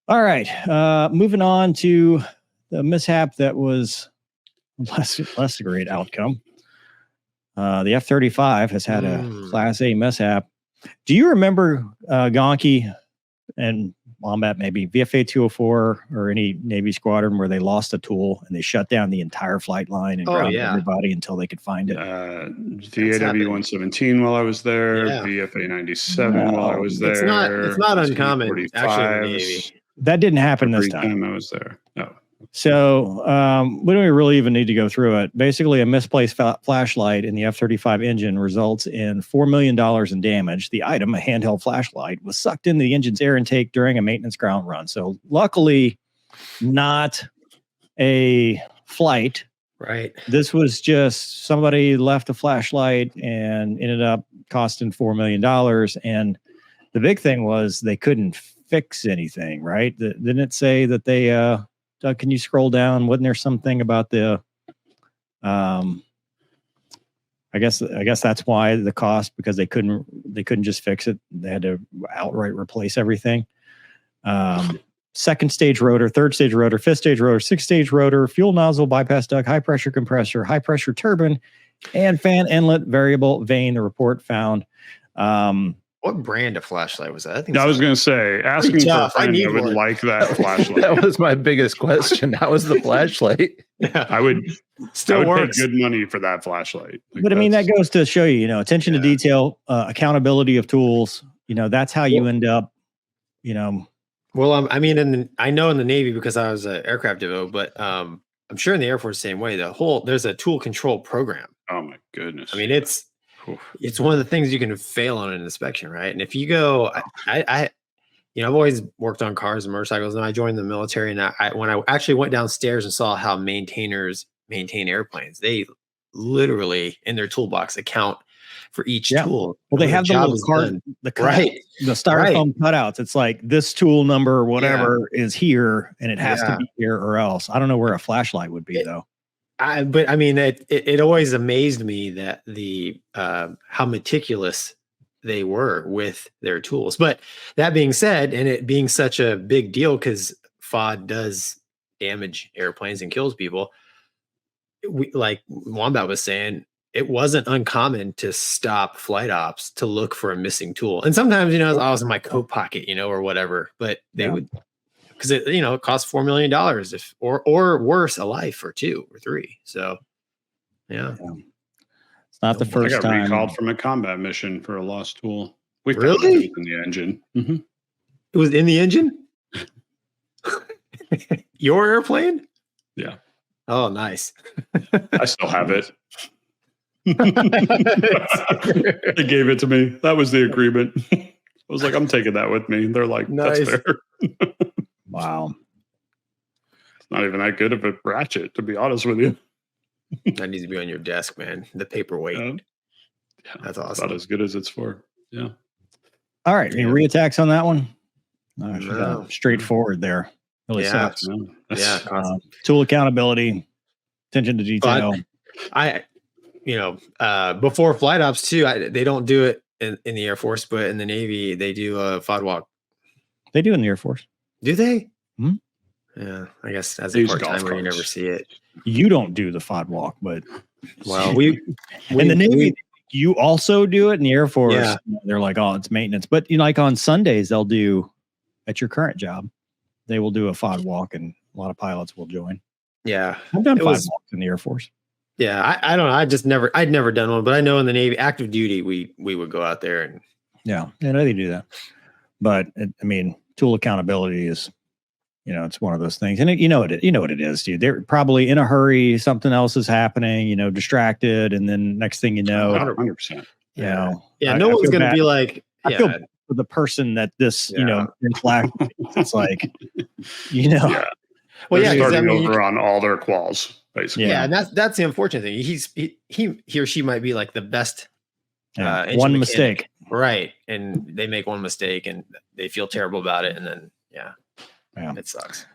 All right. Moving on to the mishap that was less a great outcome. The F-35 has had a Class A mishap. Do you remember Gonky and WOMBAT, maybe VFA 204 or any Navy squadron where they lost a tool and they shut down the entire flight line and grounded everybody until they could find it? VAW 117 while I was there, VFA 97 while I was there. It's not uncommon, actually, in the Navy. That didn't happen this time. I was there. No. So we don't really even need to go through it. Basically, a misplaced flashlight in the F-35 engine results in $4 million in damage. The item, a handheld flashlight, was sucked into the engine's air intake during a maintenance ground run. So luckily, not a flight. Right. This was just somebody left a flashlight and ended up costing $4 million. And the big thing was they couldn't fix anything, right? Didn't it say that they... Doug, can you scroll down? Wasn't there something about the I guess that's why the cost, because they couldn't just fix it. They had to outright replace everything. Second stage rotor, third stage rotor, fifth stage rotor, sixth stage rotor, fuel nozzle, bypass duct, high pressure compressor, high pressure turbine, and fan inlet variable vane. The report found. What brand of flashlight was that? I was going to say, asking for a friend, I would like that flashlight. That was my biggest question. How was the flashlight? I would pay good money for that flashlight. But I mean, that goes to show you, attention to detail, accountability of tools. That's how you end up, Well, I mean, I know in the Navy because I was an aircraft devo, but I'm sure in the Air Force the same way. There's a tool control program. Oh my goodness! I mean, it's one of the things you can fail on an inspection, right? And if you go, I've always worked on cars and motorcycles, and I joined the military. And when I actually went downstairs and saw how maintainers maintain airplanes, they literally in their toolbox account for each tool. Well, they have the little card, the styrofoam cutouts. It's like this tool number, whatever is here, and it has to be here or else. I don't know where a flashlight would be though. But I mean, it always amazed me that how meticulous they were with their tools. But that being said, and it being such a big deal because FOD does damage airplanes and kills people, like Wombat was saying, it wasn't uncommon to stop flight ops to look for a missing tool. And sometimes, I was in my coat pocket, or whatever, but they would. Because it costs $4 million or worse, a life or 2 or 3. So, yeah. It's not the first time. I got recalled from a combat mission for a lost tool. We really? It in the engine. Mm-hmm. It was in the engine? Your airplane? Yeah. Oh, nice. I still have it. They gave it to me. That was the agreement. I was like, I'm taking that with me. They're like, nice. That's fair. Wow. It's not even that good of a ratchet, to be honest with you. That needs to be on your desk, man. The paperweight. Yeah, that's awesome. About as good as it's for. Yeah. All right. Any reattacks on that one? No. Straightforward there. Really sucks. Tool accountability, attention to detail. Before flight ops too, they don't do it in the Air Force, but in the Navy, they do a FOD walk. They do in the Air Force. Do they? Hmm? Yeah, I guess as a part-timer, you never see it. You don't do the FOD walk, but we in the Navy, you also do it. In the Air Force, they're like, oh, it's maintenance. But like on Sundays, they'll do at your current job, they will do a FOD walk, and a lot of pilots will join. Yeah, I've done FOD walks in the Air Force. Yeah, I don't know. I'd never done one, but I know in the Navy, active duty, we would go out there and they do that. But tool accountability is, it's one of those things, and what it is, dude. They're probably in a hurry. Something else is happening, distracted, and then next thing you know, 100%. No one's going to be like, I feel for the person that this, in flash, it's like, Yeah. Well, they're starting over on all their quals, basically. Yeah, and that's the unfortunate thing. He or she might be like the best. One mistake, right? And they make one mistake, and they feel terrible about it, and then it sucks.